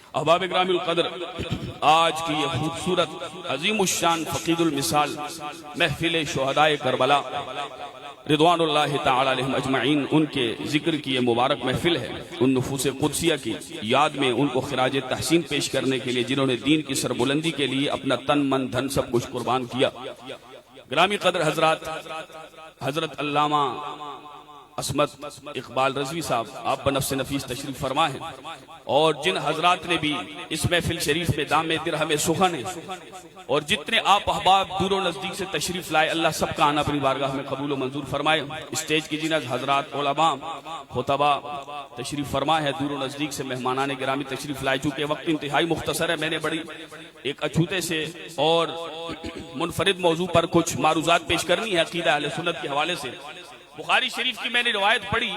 अहबाब ग्रामील कदर, आज की ये खूबसूरत अजीमुश्शान फकीदुल मिसाल महफिल शुहदाए करबला रिदवानुल्लाहि तआला अलैहिम अजमईन, उनके जिक्र की ये मुबारक महफिल है। उन नुफूस कुदसिया की याद में उनको खिराज तहसीन पेश करने के लिए जिन्होंने दीन की सरबुलंदी के लिए अपना तन मन धन सब कुछ कुर्बान किया। ग्रामी कदर हजरत हजरत अल्लामा असमत इकबाल रजवी साहब आप बनफ्स नफीस तशरीफ फरमा है, और जिन हजरात ने भी इस महफिल शरीफ में दामे दिरहम सुखन है, और जितने आप अहबाब दूर नजदीक से तशरीफ लाए, अल्लाह सबका आना अपनी बारगाह में कबूल मंजूर फरमाए। स्टेज की जिन हजरात उलमा खुतबा तशरीफ फरमा है, दूर नजदीक से मेहमानाने गिरामी तशरीफ लाए। चूंकि वक्त इंतहाई मुख्तसर है, मैंने बड़ी एक अछूते से और मुनफरिद मौजू पर कुछ मारूजात पेश करनी है अकीदा अहले सुन्नत के हवाले से। बुखारी शरीफ की मैंने रिवायत पढ़ी,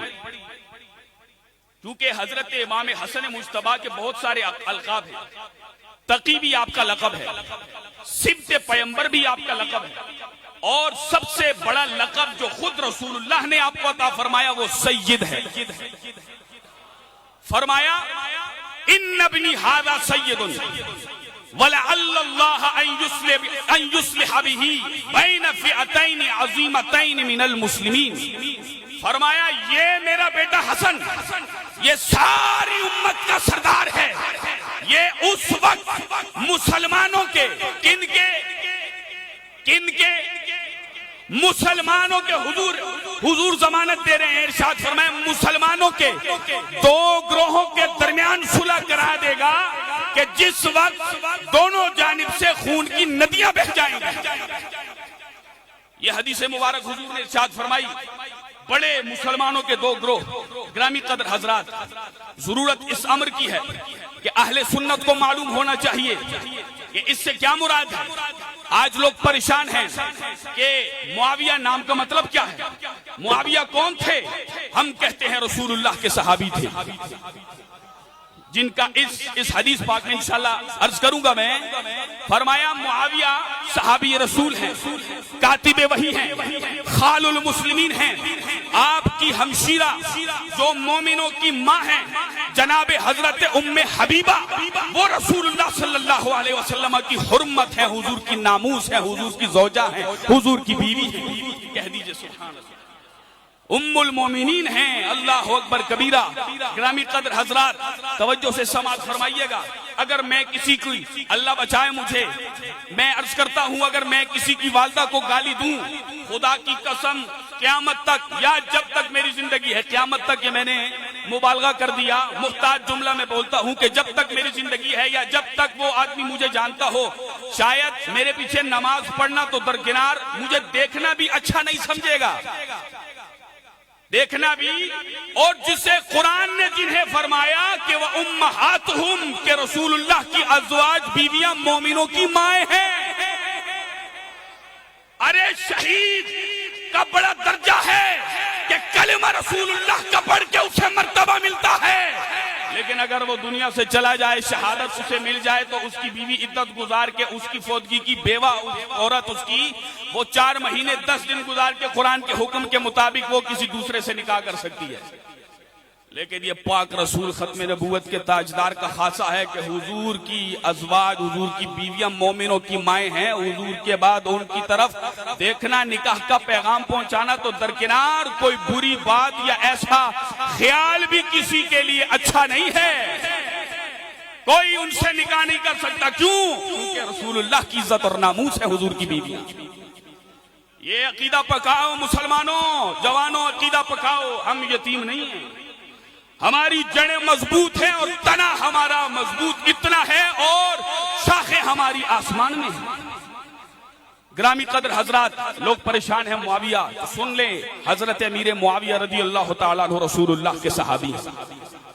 क्योंकि हजरत इमाम हसन मुज्तबा के बहुत सारे अलकाब हैं। तकी भी आपका लकब है, सिब्त पैगंबर भी आपका लकब है, और सबसे बड़ा लकब जो खुद रसूलुल्लाह ने आपको अता फरमाया वो सय्यद है। फरमाया इन्न इब्नी हादा सय्यदुन वलअल्लाह अन युस्लिह बिही बैन फिअतैन अज़ीमतैन मिनल मुस्लिमीन। फरमाया ये मेरा बेटा हसन, ये सारी उम्मत का सरदार है। ये उस वक्त मुसलमानों के किनके मुसलमानों के हुजूर जमानत दे रहे हैं। इरशाद फरमाया मुसलमानों के दो ग्रोहों के दरमियान सुलह करा देगा कि जिस वक्त दोनों जानिब से खून की नदियां बह जाएंगी। यह हदीस मुबारक हुजूर ने इरशाद फरमाई। बड़े मुसलमानों के दो ग्रोह, ग्रामी कदर हजरात, जरूरत इस अमर की है कि अहले सुन्नत को मालूम होना चाहिए कि इससे क्या मुराद है। आज लोग परेशान हैं कि मुआविया नाम का मतलब क्या है। मुआविया कौन थे? हम कहते हैं रसूलुल्लाह के सहाबी थे, जिनका इस हदीस पाक में इंशाल्लाह अर्ज करूंगा मैं। फरमाया मुआविया सहाबी रसूल हैं, कातिबे वही हैं, खालुल मुस्लिमीन हैं, आपकी हमशीरा जो मोमिनों की माँ हैं, जनाबे हजरत उम्मे हबीबा, वो रसूलुल्लाह सल्लल्लाहु अलैहि वसल्लम की हुर्मत है, हुजूर की नामूस है, हुजूर की ज़ौजा है, हुजूर की बीवी है। कह दीजिए सुभान अल्लाह। उम्मुल मोमिनीन हैं। अल्लाह अकबर कबीरा। ग्रामी कदर हजरात तवज्जो से समाअत फरमाइएगा। अगर मैं किसी की, अल्लाह बचाए मुझे, मैं अर्ज करता हूं, अगर मैं किसी की वालदा को गाली दूं, खुदा की कसम क़यामत तक, या जब तक मेरी जिंदगी है क़यामत तक, ये मैंने मुबालगा कर दिया, मुख्तार जुमला में बोलता हूं कि जब तक मेरी जिंदगी है या जब तक वो आदमी मुझे जानता हो, शायद मेरे पीछे नमाज पढ़ना तो दरकिनार, मुझे देखना भी अच्छा नहीं समझेगा, देखना भी। और जिसे कुरान ने जिन्हें फरमाया कि वह उम्महातुहुम के रसूलुल्लाह की अज़वाज बीवियां मोमिनों की माएँ हैं। अरे शहीद का बड़ा दर्जा है कि कलिमा रसूलुल्लाह का पढ़ के उसे मर्तबा मिलता है, लेकिन अगर वो दुनिया से चला जाए, शहादत उसे मिल जाए, तो उसकी बीवी इद्दत गुजार के, उसकी फौदगी की बेवा औरत उसकी, वो 4 महीने 10 दिन गुजार के कुरान के हुक्म के मुताबिक वो किसी दूसरे से निकाह कर सकती है। लेकिन ये पाक रसूल खत्म नबूवत के ताजदार का खासा है कि हुजूर की अज़वाज, हुजूर की बीवियां मोमिनों की माएँ हैं। हुजूर के बाद उनकी तरफ देखना, निकाह का पैगाम पहुंचाना तो दरकिनार, कोई बुरी बात या ऐसा ख्याल भी किसी के लिए अच्छा नहीं है। कोई उनसे निकाह नहीं कर सकता। क्यों? क्योंकि रसूलुल्लाह की इज्जत और नामूस है हुजूर की बीवियां। ये अकीदा पकाओ मुसलमानों, जवानों, अकीदा पकाओ। हम यतीम नहीं हैं, हमारी जड़ें मजबूत हैं और तना हमारा मजबूत इतना है और शाखें हमारी आसमान में है। ग्रामी कदर हजरात, लोग परेशान हैं मुआविया, तो सुन ले, हजरत अमीर मुआविया रदी अल्लाह तआला अन्हु रसूलुल्लाह के सहाबी हैं,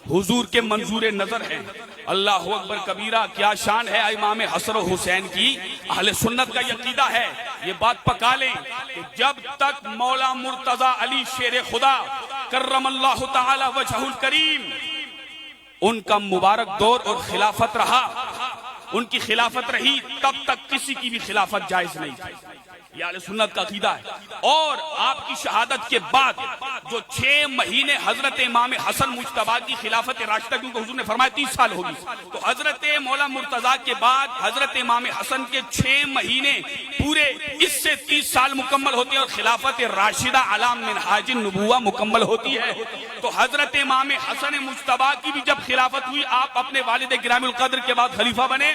हुजूर के मंजूर नजर हैं। अल्लाह अकबर कबीरा, क्या शान है इमाम हसन और हुसैन की। अहले सुन्नत का यकीदा है, ये बात पका लें कि जब तक मौला मुर्तजा अली शेर खुदा कर्रमल्लाहु तआला वजहुल करीम उनका मुबारक दौर और खिलाफत रहा, उनकी खिलाफत रही तब तक किसी की भी खिलाफत जायज नहीं थी। ये अहले सुन्नत का अकीदा है। और आपकी शहादत के बाद जो 6 महीने हजरत इमाम हसन मुज्तबा की खिलाफत राशिदा, क्योंकि हुजूर ने फरमाया 30 साल होगी, तो हजरत मौला मुर्तजा के बाद हजरत इमाम हसन के 6 महीने पूरे, इससे 30 साल मुकम्मल होती है और खिलाफत राशिदा अला मिनहाज नबुव्वा मुकम्मल होती है। तो हजरत इमाम हसन मुज्तबा की भी जब खिलाफत हुई, आप अपने वालिद गिरामुल कद्र के बाद खलीफा बने,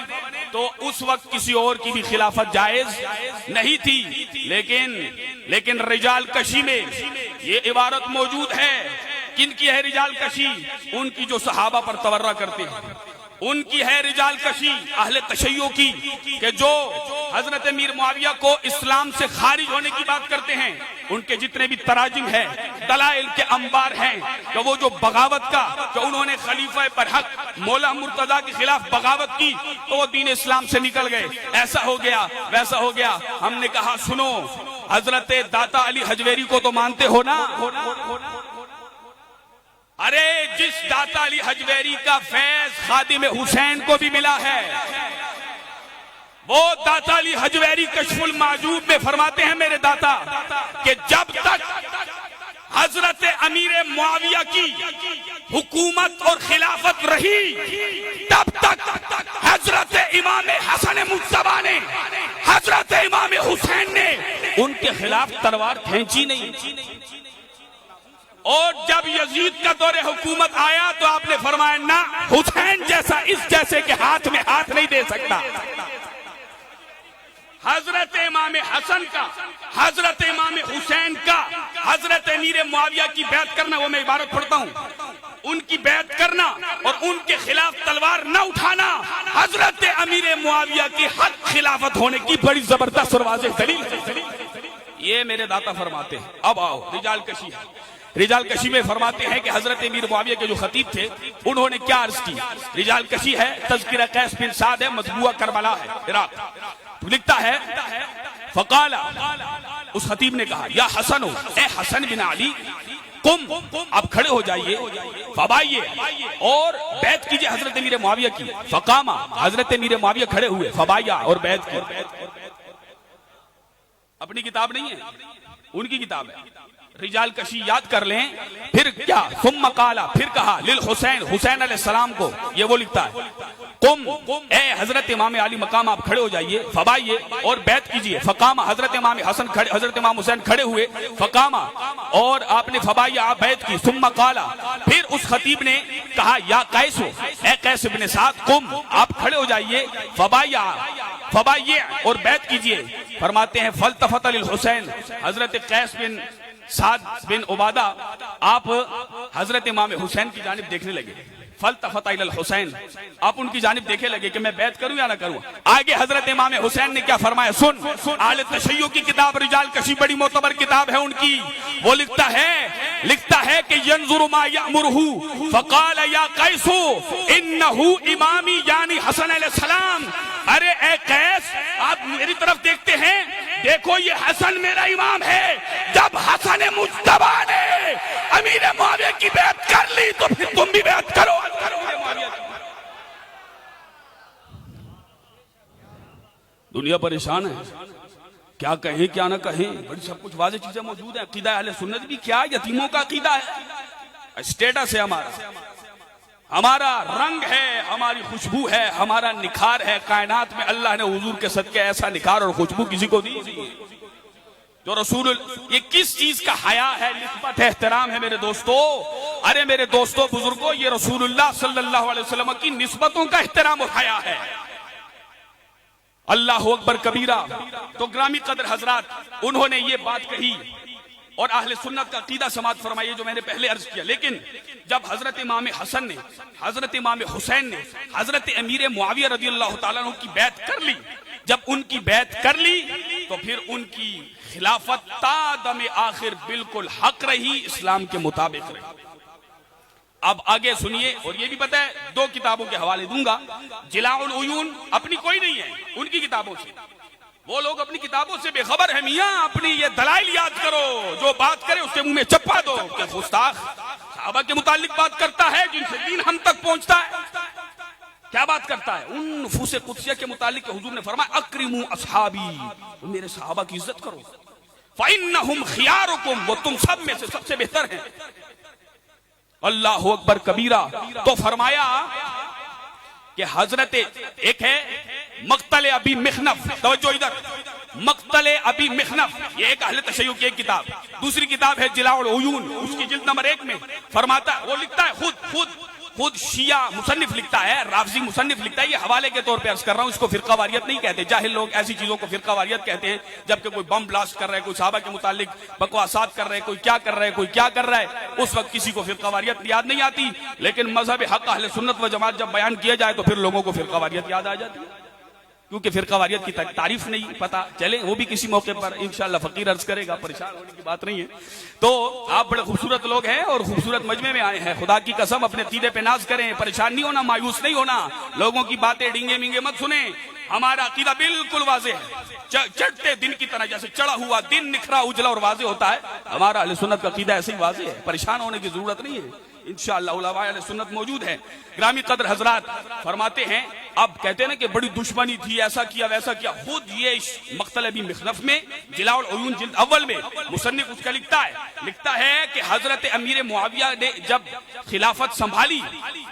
तो उस वक्त किसी और की भी खिलाफत जायज नहीं थी। लेकिन रिजाल कशी में ये इबारत मौजूद है। किनकी है रिजाल कशी? उनकी जो सहाबा पर तवर्रा करते हैं, उनकी है रिजाल कशी अहले तशय्यो की, कि जो हजरत मीर मुआविया को इस्लाम से खारिज होने की बात करते हैं। उनके जितने भी तराजिम है, दलाइल के अंबार हैं, कि वो जो बगावत का, कि उन्होंने खलीफा पर हक मौला मुर्तजा के खिलाफ बगावत की तो वो दीन इस्लाम से निकल गए, ऐसा हो गया वैसा हो गया। हमने कहा सुनो, हजरत दाता अली हजवेरी को तो मानते हो ना? अरे जिस दाता अली हजवेरी का फैज खादिम हुसैन को भी मिला है, वो दाता अली हजवेरी कश्फुल माजूब में फरमाते हैं मेरे दाता कि जब तक हजरत अमीर मुआविया की हुकूमत और खिलाफत रही, तब तक हजरत इमाम हसन मुज्तबा ने, हजरत इमाम हुसैन ने उनके खिलाफ तलवार खींची नहीं। और जब यजीद का दौरे हुकूमत आया तो आपने फरमाया ना, हुसैन जैसा इस जैसे के हाथ में हाथ नहीं दे सकता। हजरत इमाम हसन का, हजरत इमाम हुसैन का, हजरत अमीर मुआविया की बैत करना, वो मैं इबारत पढ़ता हूं, उनकी बैत करना और उनके खिलाफ तलवार न उठाना हजरत अमीर मुआविया की हक खिलाफत होने की बड़ी जबरदस्त और वाज़ेह दलील है। ये मेरे दाता फरमाते हैं। अब आओ रिजाल कशी है। रिजाल कशी में फरमाते हैं कि हजरत अमीर मुआविया के जो खतीब थे उन्होंने क्या अर्ज की। रिजाल कशी है, तज़किरा कैस बिन साद है, मजबूआ करबला है, इराक। तो लिखता है फकाला, उस खतीब ने कहा, या हसन, ए हसन बिन अली, कुम, आप खड़े हो जाइए, फबाइए और बैत कीजिए हजरत अमीर मुआविया की। फकामा, हजरत अमीर मुआविया खड़े हुए, फबाया और बैत की। अपनी किताब नहीं है, उनकी किताब है। रिजाल कशी याद कर लें। फिर क्या, सुम्मा काला, फिर कहा लिल हुसैन, हुसैन अलैहिस्सलाम को, ये वो लिखता है, कुम, ए हजरत इमाम अली मकाम, आप खड़े हो जाइए, फबाइए और बैत कीजिए। फकामा, हजरत इमाम हसन खड़े, हजरत इमाम हुसैन खड़े हुए, फकामा और आपने फबाइया, आप बैत की। सुम्मा काला, फिर उस खतीब ने कहा, या कैसो, ए कैस इब्न साद, कुम, आप खड़े हो जाइए, फबाइया, फबाइए और बैत कीजिए। फरमाते हैं फल्तफत लिल हुसैन, हजरत कैस बिन साद बिन उबादा आप हजरत इमाम हुसैन की जानिब देखने लगे। फल्तफत इलल हुसैन, आप उनकी जानिब देखे लगे कि मैं बैत करूं या ना करूं। आगे हजरत इमाम हुसैन ने क्या फरमाया, सुन। आले तशय्यो की किताब रिजाल कशी बड़ी मोतबर किताब है उनकी। वो लिखता है कि यंजुरु मा यअमुरुहु फकाल या कैसु इन्नहु इमामी यानी हसन अलैहिस्सलाम। अरे ए कैस, आप मेरी तरफ देखते हैं, देखो ये हसन मेरा इमाम है। जब हसन मुज्तबा ने अमीर मुआविया की बैत कर ली तो फिर तुम भी बैत करो। दुनिया परेशान है, क्या कहें क्या ना कहें, बड़ी सब कुछ वाज़ेह चीजें मौजूद है। अकीदा अहले सुन्नत भी क्या, यतीमों का अकीदा है, स्टेटस है हमारा रंग है, हमारी खुशबू है, हमारा निखार है। कायनात में अल्लाह ने हुजूर के सदके ऐसा निखार और खुशबू किसी को दी जो रसूल। ये किस चीज का हया है, निस्बत है, एहतराम है मेरे दोस्तों। अरे मेरे दोस्तों बुजुर्गों, ये रसूलुल्लाह सल्लल्लाहु अलैहि वसल्लम की निस्बतों का एहतराम और हया है। अल्लाह अकबर कबीरा। तो ग्रामी कदर हजरात, उन्होंने ये बात कही और अहले सुन्नत का अकीदा समात फरमाइए जो मैंने पहले अर्ज किया। लेकिन जब हजरत इमाम हसन ने, हजरत इमाम हुसैन ने हजरत अमीर मुआविया रदियल्लाहु ताला अन्हु की बैत कर ली, जब उनकी बैत कर ली तो फिर उनकी खिलाफत ता दम आखिर बिल्कुल हक रही, इस्लाम के मुताबिक रही। अब आगे सुनिए, और ये भी पता है, 2 किताबों के हवाले दूंगा। जिलाउल उयून अपनी कोई नहीं है, उनकी किताबों से। वो लोग अपनी किताबों से बेखबर है मियाँ, अपनी ये दलाइल याद करो, जो बात करे उसके मुंह में चप्पा दो कि गुस्ताख सहाबा के मुतालिक बात करता है जिनसे दीन हम तक पहुंचता है। क्या बात करता है? उन नफूस कुदसिया के मुतालिक हुजूर ने फरमाया अक्रिमू असहाबी, मेरे सहाबा की इज्जत करो, फ़इन्नहुम खियारुकुम, वो तुम सब में से सबसे बेहतर हैं। अल्लाहु अकबर कबीरा। तो फरमाया कि हजरत एक है मक्तल अबी मिखनफ, तवज्जो इधर, मक्तल अबी मिखनफ, ये एक अहले तशय्युअ की एक किताब। दूसरी किताब है जिलाउल उयून, उसकी जिल्द नंबर 1 में फरमाता है, वो लिखता है खुद शिया मुसन्निफ लिखता है, राफजी मुसन्निफ लिखता है, ये हवाले के तौर पे अर्ज कर रहा हूं, इसको फिरका वारियत नहीं कहते। जाहिल लोग ऐसी चीजों को फिरका वारियत कहते हैं, जबकि कोई बम ब्लास्ट कर रहा है, कोई सहाबा के मुतालिक बकवासात कर रहे हैं, कोई क्या कर रहा है, कोई क्या कर रहा है, उस वक्त किसी को फिरका वारियत याद नहीं आती। लेकिन मजहब हक अहले सुन्नत व जमात जब बयान किया जाए तो फिर लोगों को फिरका वारियत याद आ जाती है, क्योंकि फिरका वारियत की तारीफ नहीं पता। चले वो भी किसी मौके पर इंशाअल्लाह फकीर अर्ज करेगा, परेशान होने की बात नहीं है। तो आप बड़े खूबसूरत लोग हैं और खूबसूरत मजमे में आए हैं, खुदा की कसम अपने तीदे पे नाज करें, परेशान नहीं होना, मायूस नहीं होना, लोगों की बातें डींगे मींगे मत सुने। हमारा अकीदा बिल्कुल वाज़ेह है, चढ़ते दिन की तरह, जैसे चढ़ा हुआ दिन निखरा उजला और वाज़ेह होता है, हमारा अहले सुन्नत का अकीदा ऐसे ही वाज़ेह है, परेशान होने की जरूरत नहीं है। इंशाअल्लाह उलमाए अहले सुन्नत मौजूद है। ग्रामी कदर हजरात फरमाते हैं, अब कहते हैं ना कि बड़ी दुश्मनी थी, ऐसा किया वैसा किया, खुद ये मक्तल अबी मिखनफ में जिलाउल उयून जिल्द अव्वल में मुसन्निफ उसका लिखता है कि हजरत अमीर मुआविया ने जब खिलाफत संभाली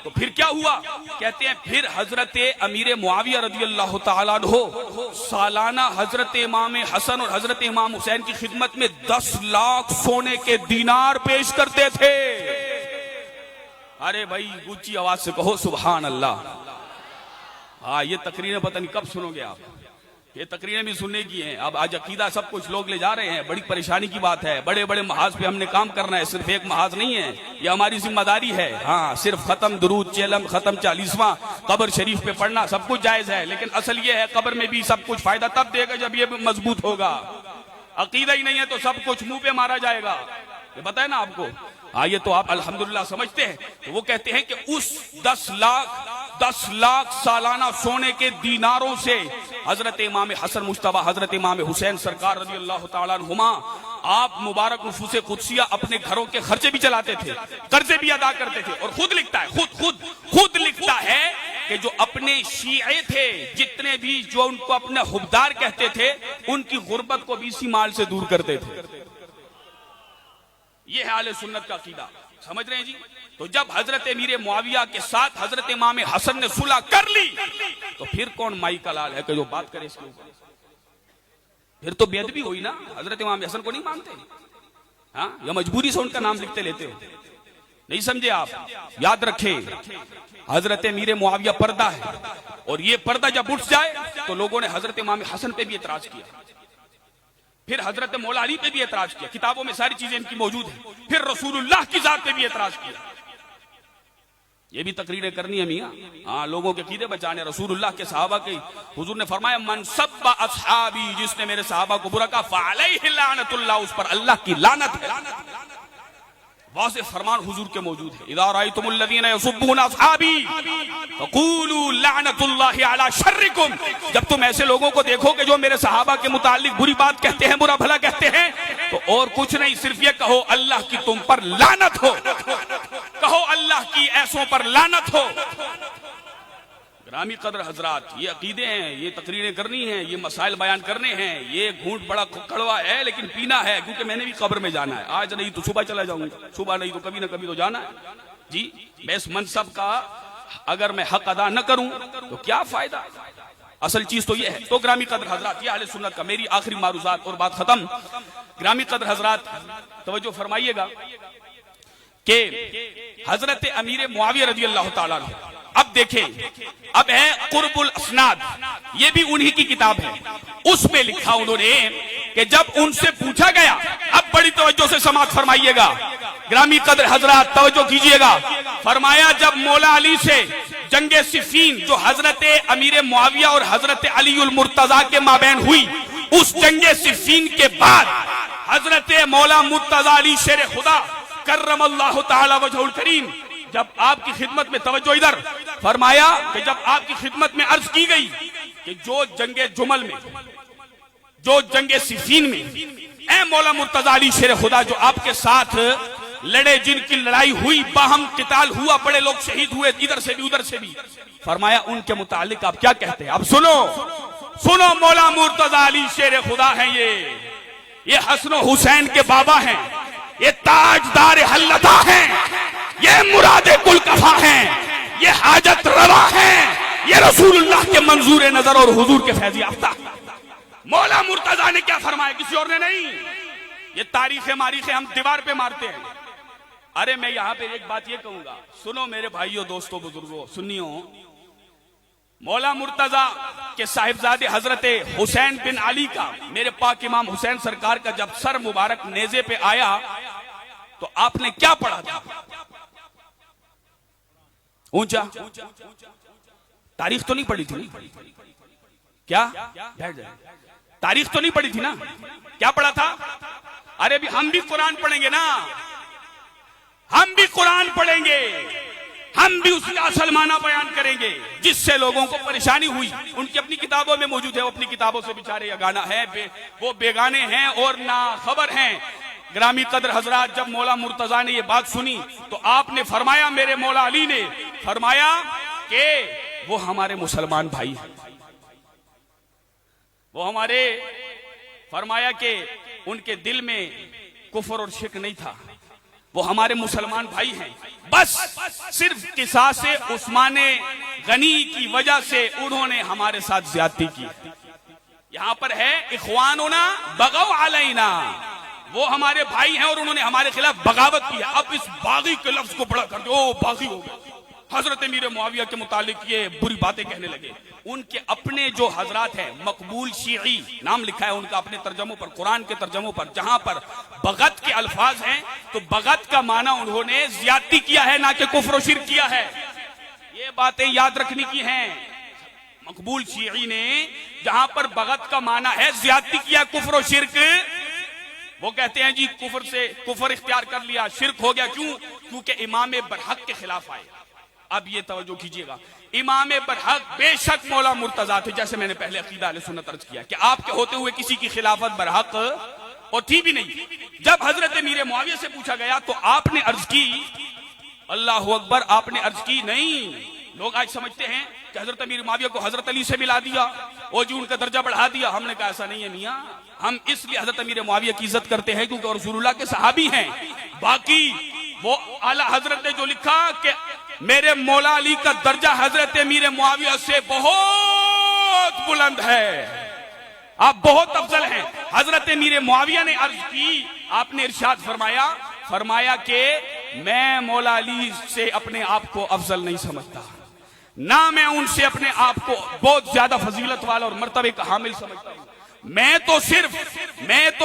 तो फिर क्या हुआ? कहते हैं फिर हजरत अमीर मुआविया रदियल्लाहु ताला अन्हु सालाना हजरत इमाम हसन और हजरत इमाम हुसैन की खिदमत में 10 लाख सोने के दीनार पेश करते थे। अरे भाई ऊंची आवाज से कहो सुभान अल्लाह। हाँ, ये तकरीरें पता नहीं कब सुनोगे आप, ये तकरीरें भी सुनने की हैं। अब आज अकीदा सब कुछ लोग ले जा रहे हैं, बड़ी परेशानी की बात है। बड़े बड़े महाज पे हमने काम करना है, सिर्फ एक महाज नहीं है, ये हमारी जिम्मेदारी है। हाँ, सिर्फ खत्म दुरूद चेलम खत्म 40वां कब्र शरीफ पे पढ़ना सब कुछ जायज है, लेकिन असल ये है कब्र में भी सब कुछ फायदा तब देगा जब ये मजबूत होगा। अकीदा ही नहीं है तो सब कुछ मुंह पे मारा जाएगा, ये बताए ना आपको। हाँ, ये तो आप अल्हम्दुलिल्लाह समझते हैं। तो वो कहते हैं कि उस 10 लाख सालाना सोने के दीनारों से हजरत इमाम हसन मुश्तबा हजरत इमाम हुसैन सरकार रज़ियल्लाहु ताला अन्हुमा आप मुबारक नफूसे कुदसिया अपने घरों के खर्चे भी चलाते थे, कर्जे भी अदा करते थे। और खुद लिखता है, खुद लिखता है कि जो अपने शीए थे, जितने भी जो उनको अपने हुबदार कहते थे, उनकी गुर्बत को भी इसी माल से दूर करते थे। ये है आले सुन्नत का अकीदा, समझ रहे हैं जी। तो जब हजरत अमीर मुआविया के साथ हजरत इमाम हसन ने सुलह कर ली तो फिर कौन माई का लाल है कि जो बात करे इसके ऊपर? फिर तो बेअदबी हुई ना, हजरत इमाम हसन को नहीं मानते, हाँ, या मजबूरी से उनका नाम लिखते लेते हो? नहीं समझे आप? याद रखे, हजरत अमीर मुआविया पर्दा है, और ये पर्दा जब उठ जाए तो लोगों ने हजरत इमाम हसन पे भी एतराज किया, फिर हजरत मौला अली पे भी एतराज किया, किताबों में सारी चीजें इनकी मौजूद है, फिर रसूलुल्लाह की जात पे भी एतराज किया। ये भी तकरीरें करनी है मियां, हाँ, लोगों के कीदे बचाने। रसूलुल्लाह के सहाबा के हुजूर ने फरमाया मन सब्बा अस्हाबी, जिसने मेरे सहाबा को बुरा कहा फअलैहि लानतुल्लाह, उस पर अल्लाह की लानत है। वाज़ेह फरमान हुजूर के मौजूद है, इज़ा रायतुमुल्लज़ीना यसुब्बूना अस्हाबी फक़ूलू लअनतुल्लाहि अला शर्रिकुम, जब तुम ऐसे लोगों को देखो कि जो मेरे सहाबा के मुतालिक बुरी बात कहते हैं, बुरा भला कहते हैं, तो और कुछ नहीं, सिर्फ ये कहो अल्लाह की तुम पर लानत हो, कहो अल्लाह की ऐसों पर लानत हो। ग्रामी कदर हजरात, ये अकीदे हैं, ये तकरीरें करनी हैं, ये मसाइल बयान करने हैं। ये घूंट बड़ा कड़वा है लेकिन पीना है, क्योंकि मैंने भी कब्र में जाना है। आज नहीं तो सुबह चला जाऊंगा, सुबह नहीं तो कभी ना कभी तो जाना है जी। मैं इस मनसब का अगर मैं हक अदा न करूं तो क्या फायदा? असल चीज तो ये है। तो ग्रामी कदर हजरात, ये अहले सुन्नत का मेरी आखिरी मारूजात और बात खत्म। ग्रामी कदर हजरात तवज्जो फरमाइएगा कि हजरत अमीर मुआविया रज़ियल्लाहु ताला अन्हु, अब देखें, अब है कुर्बुल अस्नाद, ये भी उन्हीं की किताब है। उसमें लिखा उन्होंने कि जब उनसे पूछा गया, अब बड़ी तवज्जो से समाअत फरमाइएगा, ग्रामी कदर हजरात तवज्जो कीजिएगा। फरमाया जब मौला अली से जंगे सिफ़ीन, जो हजरत अमीर मुआविया और हजरत अलीउल मुर्तजा के माबैन हुई, उस जंगे सिफ़ीन के बाद हजरत मौला मुर्तजा अली शेर खुदा कर्रमल्लाहु ताला वजहुल करीम जब आपकी खिदमत में, तवज्जो इधर, फरमाया कि जब आपकी खिदमत में अर्ज की गई कि जो जंगे जुमल में, जो जंगे सिफ़ीन में, ए मौला मुर्तजा अली शेर खुदा, जो आपके साथ लड़े, जिनकी लड़ाई हुई, बाहम किताल हुआ, बड़े लोग शहीद हुए इधर से भी उधर से भी। फरमाया उनके मुतालिक आप क्या कहते हैं? अब सुनो सुनो, मौला मुर्तजा अली शेर खुदा हैं ये हसन हुसैन के बाबा हैं, ये ताजदार हल्लता हैं, ये मुरादे कुल कफा हैं, ये हाजत रवा हैं, ये रसूलुल्लाह के मंजूर नजर और हुजूर के फैज़ याफ्ता। मौला मुर्तजा ने क्या फरमाया, किसी और ने नहीं। ये तारीखें मारीखें हम दीवार पे मारते हैं। अरे मैं यहां पे एक बात ये कहूंगा, सुनो मेरे भाइयों, दोस्तों, बुजुर्गों, सुनियो। मौला मुर्तजा के साहिबजादे हजरत हुसैन बिन अली का, मेरे पाक इमाम हुसैन सरकार का जब सर मुबारक नेजे पे आया तो आपने क्या पढ़ा था? ऊंचा तारीख तो नहीं पढ़ी थी ना? क्या बैठ जाए, तारीख तो नहीं पढ़ी थी ना? क्या पढ़ा था? अरे भी हम भी कुरान पढ़ेंगे ना, हम भी कुरान पढ़ेंगे, हम भी उसका असल माना बयान करेंगे। जिससे लोगों को परेशानी हुई, उनकी अपनी किताबों में मौजूद है, वो अपनी किताबों से बेचारे अगाना है, वो बेगाने हैं और ना खबर हैं। ग्रामी कदर हजरात, जब मौला मुर्तजा ने ये बात सुनी तो आपने फरमाया, मेरे मौला अली ने फरमाया कि वो हमारे मुसलमान भाई हैं, वो हमारे, फरमाया कि उनके दिल में कुफर और शिर्क नहीं था, वो हमारे मुसलमान भाई हैं। बस सिर्फ किसास उस्मान गनी की वजह से उन्होंने हमारे साथ ज्यादती की। यहां पर है इख्वानुना बगौ अलैना, वो हमारे भाई हैं और उन्होंने हमारे खिलाफ बगावत की है। अब इस बागी के लफ्ज को बड़ा कर दो, ओ बागी हो गया। हजरत मीर मुआविया के मुतालिक ये बुरी बातें कहने लगे। उनके अपने जो हजरात हैं, मकबूल शीई नाम लिखा है उनका अपने तर्जमों पर, कुरान के तर्जमों पर, जहां पर बगत के अल्फाज हैं तो बगत का माना उन्होंने ज्यादती किया है, ना कि कुफ्र और शिर्क किया है। ये बातें याद रखने की हैं। मकबूल शीई ने जहां पर बगत का माना है ज्यादती किया, कुफ्र और शिर्क, वो कहते हैं जी कुफ्र से कुफ्र इख्तियार कर लिया, शिर्क हो गया। क्यों? क्योंकि इमाम बरहक के खिलाफ आए। अब ये तवज्जो कीजिएगा, इमाम बरहक बेशक मौला मुर्तजा थे, जैसे मैंने पहले अकीदा अहले सुन्नत अर्ज किया कि आपके होते हुए किसी की खिलाफत बरहक और थी भी नहीं। जब हजरत मीर मुआविया से पूछा गया तो आपने अर्ज की, अल्लाह अकबर, आपने अर्ज की नहीं। लोग आज समझते हैं कि हजरत मीर मुआविया को हजरत अली से मिला दिया और जी उनका दर्जा बढ़ा दिया। हमने कहा ऐसा नहीं है मियां, हम इसलिए हजरत मीर मुआविया की इज्जत करते हैं क्योंकि रसूलुल्लाह के सहाबी हैं। बाकी वो आला हजरत ने जो लिखा कि मेरे मौला अली का दर्जा हजरत मीर मुआविया से बहुत बुलंद है, आप बहुत अफजल हैं। हजरत मीर मुआविया ने अर्ज की, आपने इरशाद फरमाया, फरमाया कि मैं मौला अली से अपने आप को अफजल नहीं समझता, ना मैं उनसे अपने आप को बहुत ज्यादा फजीलत वाला और मर्तबे का हामिल समझता हूं। मैं तो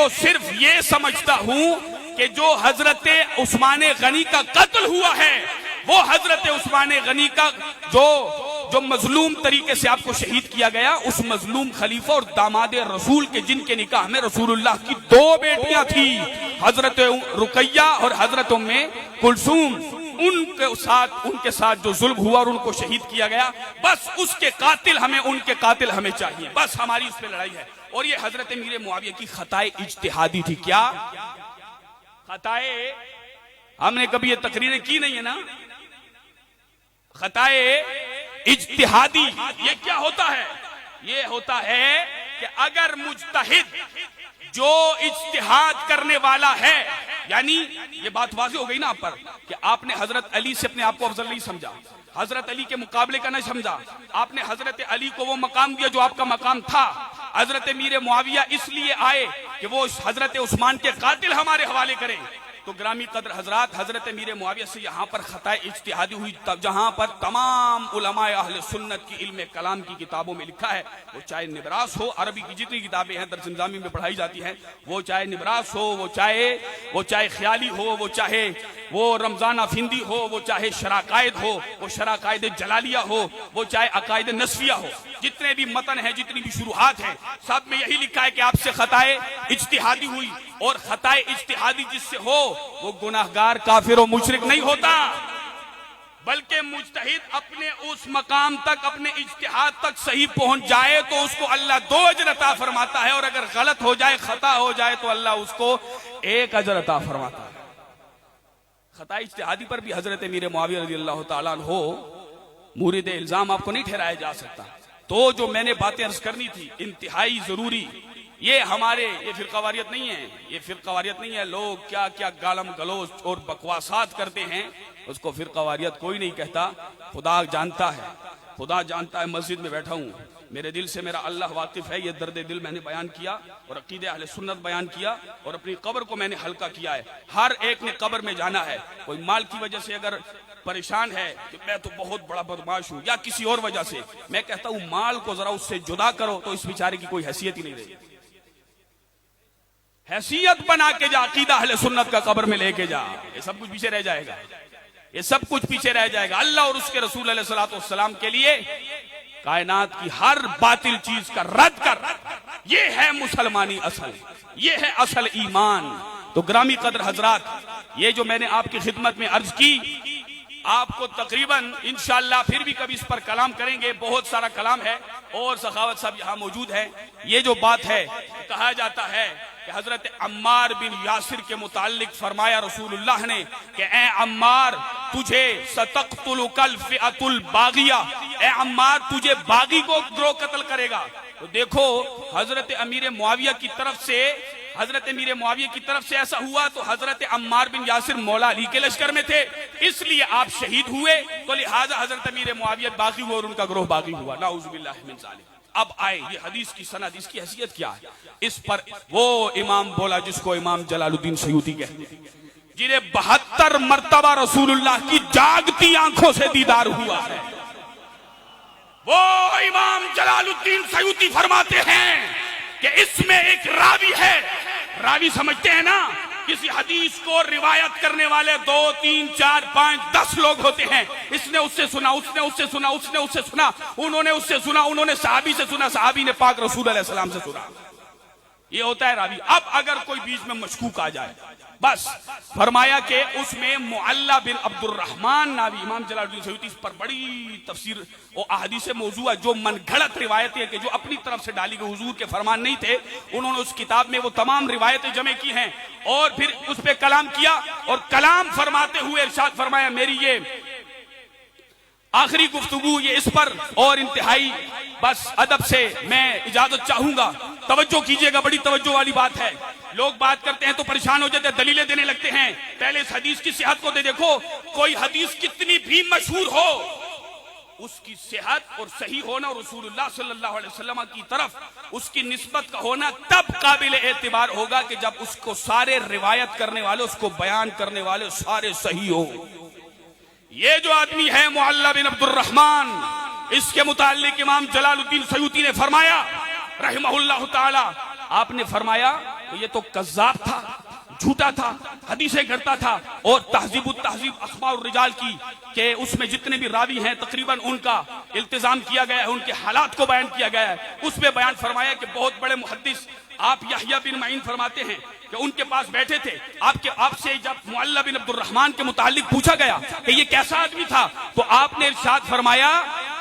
सिर्फ ये समझता हूं कि जो हजरत उस्मान गनी का कत्ल हुआ है, वो हजरत उस्मान गनी का जो मजलूम तरीके से आपको शहीद किया गया, उस मजलूम खलीफा और दामाद रसूल के, जिनके निकाह में रसूलुल्लाह की 2 बेटियां थी, हजरत रुकैया और हजरत उम्मे कुलसूम, उनके साथ जो जुल्म हुआ और उनको शहीद किया गया, बस उसके कातिल हमें, उनके कातिल हमें चाहिए, बस हमारी इस पे लड़ाई है। और ये हजरत मीर मुआविया की खताए इज्तिहादी थी। क्या खताए? हमने कभी ये तकरीरें की नहीं है ना। खताए इज्तिहादी ये क्या होता है? ये होता है कि अगर मुज्तहिद जो इज्तिहाद करने वाला है, यानी ये बात वाज़ेह हो गई ना आप पर कि आपने हजरत अली से अपने आप को अफजल नहीं समझा, हजरत अली के मुकाबले का नहीं समझा, आपने हजरत अली को वो मकाम दिया जो आपका मकाम था। हजरत मीर मुआविया इसलिए आए कि वो हजरत उस्मान के कातिल हमारे हवाले करें। तो ग्रामी कदर हजरात, हजरत मीर मुआविया से यहाँ पर खताए इज्तिहादी हुई, जहाँ पर तमाम उलमाए अहले सुन्नत की इल्म कलाम की किताबों में लिखा है, वो चाहे निबरास हो, अरबी की जितनी किताबें हैं दर्स निज़ामी में पढ़ाई जाती हैं, वो चाहे निबरास हो, वो चाहे ख्याली हो, वो चाहे वो रमजाना फिंदी हो, वो चाहे शराकायद हो, वो शराकायद जलालिया हो, वो चाहे अकायद नस्फिया हो, जितने भी मतन हैं, जितनी भी शुरुआत हैं, सब में यही लिखा है कि आपसे खताए इज्तिहादी हुई। और खताए इज्तिहादी जिससे हो वो गुनाहगार, काफिर और मुशरिक नहीं होता, बल्कि मुज्तहिद अपने उस मकाम तक, अपने इज्तिहाद तक सही पहुंच जाए तो उसको अल्लाह 2 अजर अता फरमाता है, और अगर गलत हो जाए, खता हो जाए तो अल्लाह उसको 1 अजर अता फरमाता है। खता इज्तिहादी पर भी हजरत अमीर मुआविया रज़ियल्लाहु ताला अन्हु मुरीद इल्जाम आपको नहीं ठहराया जा सकता। तो जो मैंने बातें अर्ज करनी थी इंतहाई जरूरी, ये हमारे ये फिरकावारियत नहीं है, ये फिरकावारियत नहीं है। लोग क्या क्या गालम गलोच और बकवासात करते हैं, उसको फिरकावारियत कोई नहीं कहता। खुदा जानता है, खुदा जानता है। मस्जिद में बैठा हूँ, मेरे दिल से मेरा अल्लाह वाकिफ है। ये दर्द दिल मैंने बयान किया और अकीदे अहले सुन्नत बयान किया और अपनी कब्र को मैंने हल्का किया है। हर एक ने कब्र में जाना है। कोई माल की वजह से अगर परेशान है कि मैं तो बहुत बड़ा बदमाश हूं, या किसी और वजह से, मैं कहता हूं माल को जरा उससे जुदा करो तो इस बेचारे की कोई हैसियत ही नहीं रहेगी। हैसियत बना के जा, अकीदा अहले सुन्नत का कब्र में लेके जा, ये सब कुछ पीछे रह जाएगा, ये सब कुछ पीछे रह जाएगा। अल्लाह और उसके रसूल अलैहिस्सलातु वस्सलाम के लिए कायनात की हर बातिल चीज का रद्द कर, ये है मुसलमानी असल, ये है असल ईमान। तो ग्रामी कदर हजरात, ये जो मैंने आपकी खिदमत में अर्ज की, आपको तकरीबन इंशाअल्लाह फिर भी कभी इस पर कलाम करेंगे। बहुत सारा कलाम है और सखावत साहब यहाँ मौजूद है। ये जो बात है, कहा जाता है कि हजरत अम्मार बिन यासिर के मुतालिक फरमाया रसूलुल्लाह ने कि ए अम्मार तुझे सतक़तुलुकल फ़िअतुल बागिया, ए अम्मार तुझे बागी को गिरोह कत्ल करेगा। तो देखो हजरत अमीर मुआविया की तरफ से, हजरत अमीर मुआविया की तरफ से ऐसा हुआ तो हजरत अम्मार बिन यासिर मौला अली के लश्कर में थे, इसलिए आप शहीद हुए, तो लिहाजा हजरत अमीर मुआविया बागी हुआ और उनका गिरोह बागी हुआ। नाउज़ुबिल्लाहि मिन ज़ालिक। अब आए ये हदीस की सनद, इसकी हैसियत क्या है, इस पर वो इमाम बोला जिसको इमाम जलालुद्दीन सयूती कहते हैं, जिन्हें 72 मरतबा रसूलुल्लाह की जागती आंखों से दीदार हुआ है। वो इमाम जलालुद्दीन सयूती फरमाते हैं कि इसमें एक रावी है। रावी समझते हैं ना, किसी हदीस को रिवायत करने वाले 2, 3, 4, 5, 10 लोग होते हैं। इसने उससे सुना, उसने उससे सुना, उसने उससे सुना, उन्होंने उससे सुना, उन्होंने सहाबी से सुना, सहाबी ने पाक रसूल अलैहि सलाम से सुना। ये होता है रावी। अब अगर कोई बीच में मशकूक आ जाए, बस फरमाया कि उसमें मुअल्ला बिन अब्दुर्रहमान नावी, इमाम जलालुद्दीन सयूती इस पर बड़ी तफसीर और अहादीस मौजूआ, जो मनगढ़ंत रिवायतें है कि जो अपनी तरफ से डाली गई, हुजूर के फरमान नहीं थे, उन्होंने उस किताब में वो तमाम रिवायतें जमे की हैं और फिर उस पर कलाम किया। और कलाम फरमाते हुए इरशाद फरमाया, मेरी ये आखिरी गुफ्तगू ये इस पर, और इंतहाई बस अदब से मैं इजाजत चाहूंगा। तवज्जो कीजिएगा, बड़ी तवज्जो वाली बात है। लोग बात करते हैं तो परेशान हो जाते हैं, दलीलें देने लगते हैं। पहले इस हदीस की सेहत को दे देखो। कोई हदीस कितनी भी मशहूर हो, उसकी सेहत और सही होना और रसूलुल्लाह सल्लल्लाहु अलैहि वसल्लम की तरफ उसकी निस्बत का होना तब काबिल एतबार होगा कि जब उसको सारे रिवायत करने वाले, उसको बयान करने वाले सारे सही हो। ये जो आदमी है मुअल्ला बिन अब्दुर्रहमान, इसके मुताल्लिक इमाम जलालुद्दीन सयूती ने फरमाया रहमहुल्लाह ताला, आपने फरमाया तो ये तो कज़्ज़ाब था, झूठा था, हदीसें करता था। और तहज़ीबुत तहज़ीब अख़बार रिजाल की कि उसमें जितने भी रावी हैं तकरीबन उनका इल्तिजाम किया गया है, उनके हालात को बयान किया गया है। उसमें बयान फरमाया कि बहुत बड़े मुहद्दिस आप यहया बिन मईन फरमाते हैं कि उनके पास बैठे थे, आपसे जब मुअल्ला बिन अब्दुर्रहमान के मुतालिक पूछा गया कि ये कैसा आदमी था, तो आपने इरशाद फरमाया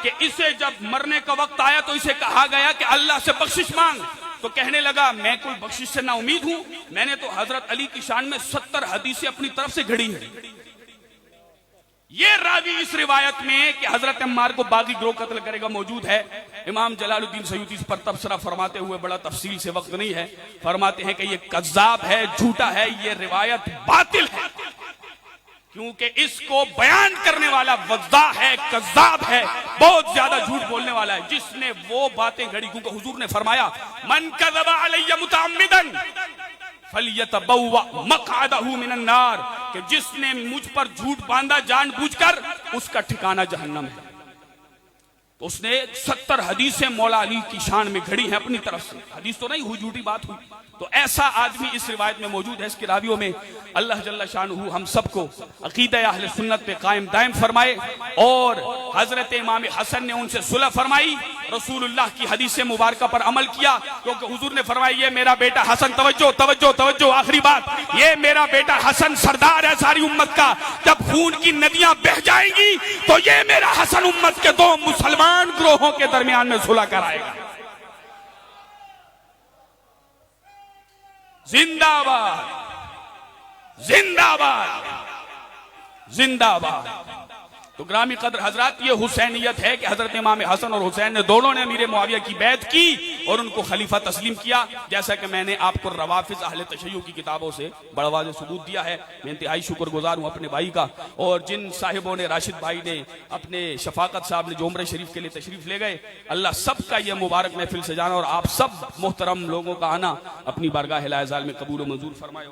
कि इसे जब मरने का वक्त आया तो इसे कहा गया कि अल्लाह से बख्शिश मांग। तो कहने लगा मैं कोई बख्शिश से ना उम्मीद हूं, मैंने तो हजरत अली की शान में 70 हदीसें अपनी तरफ से घड़ी है। ये रावी इस रिवायत में कि हजरत अम्मार को बागी गिरोह कत्ल करेगा मौजूद है। इमाम जलालुद्दीन सयूती इस पर तबसरा फरमाते हुए, बड़ा तफसील से वक्त नहीं है, फरमाते हैं कि ये कज़्ज़ाब है, झूठा है, ये रिवायत बातिल है, क्योंकि इसको बयान करने वाला वज़्ज़ा है, कज़्ज़ाब है, बहुत ज्यादा झूठ बोलने वाला है, जिसने वो बातें घड़ी। क्योंकि हुजूर ने फरमाया मन कज़्ज़बा अलैया मुतअम्मिदन फलियतबव्वा मक़अदहु मिनन नार, कि जिसने मुझ पर झूठ बांधा जानबूझकर, उसका ठिकाना जहन्नम है। तो उसने 70 हदीसें मौला अली की शान में घड़ी हैं अपनी तरफ से, हदीस तो नहीं हुई, झूठी बात हुई। तो ऐसा आदमी इस रिवायत में मौजूद है। इसके रावियों में अल्लाह जल्ला शानुहु हम सबको अकीदा अहले सुन्नत पे कायम दायम फरमाए। और हजरत इमाम हसन ने उनसे सुलह फरमाई, रसूलुल्लाह की हदीस मुबारका पर अमल किया, क्योंकि हुजूर ने फरमाया ये मेरा बेटा हसन, तवज्जो तवज्जो तवज्जो, आखिरी बात, ये मेरा बेटा हसन सरदार है सारी उम्मत का। जब खून की नदियां बह जाएंगी तो ये मेरा हसन उम्मत के 2 मुसलमान ग्रोहों के दरमियान में सुलह कराएगा। जिंदाबाद जिंदाबाद। जिंदाबाद। तो ग्रामी कदर हजरात, ये हुसैनियत है कि हजरत इमाम हसन और हुसैन ने दोनों ने अमीर मुआविया की बैत की और उनको खलीफा तस्लीम किया, जैसा कि मैंने आपको रवाफिज अहले तशय्युअ की किताबों से बड़वाज़े सबूत दिया है। मैं इंतहाई शुक्रगुजार हूँ अपने भाई का, और जिन साहिबों ने, राशिद भाई ने, अपने शफाकत साहब ने जो उम्र शरीफ के लिए तशरीफ ले गए, अल्लाह सबका यह मुबारक महफिल से जाना और आप सब मोहतरम लोगों का आना अपनी बारगाह लाज़ाल में कबूल व मंजूर फरमाए।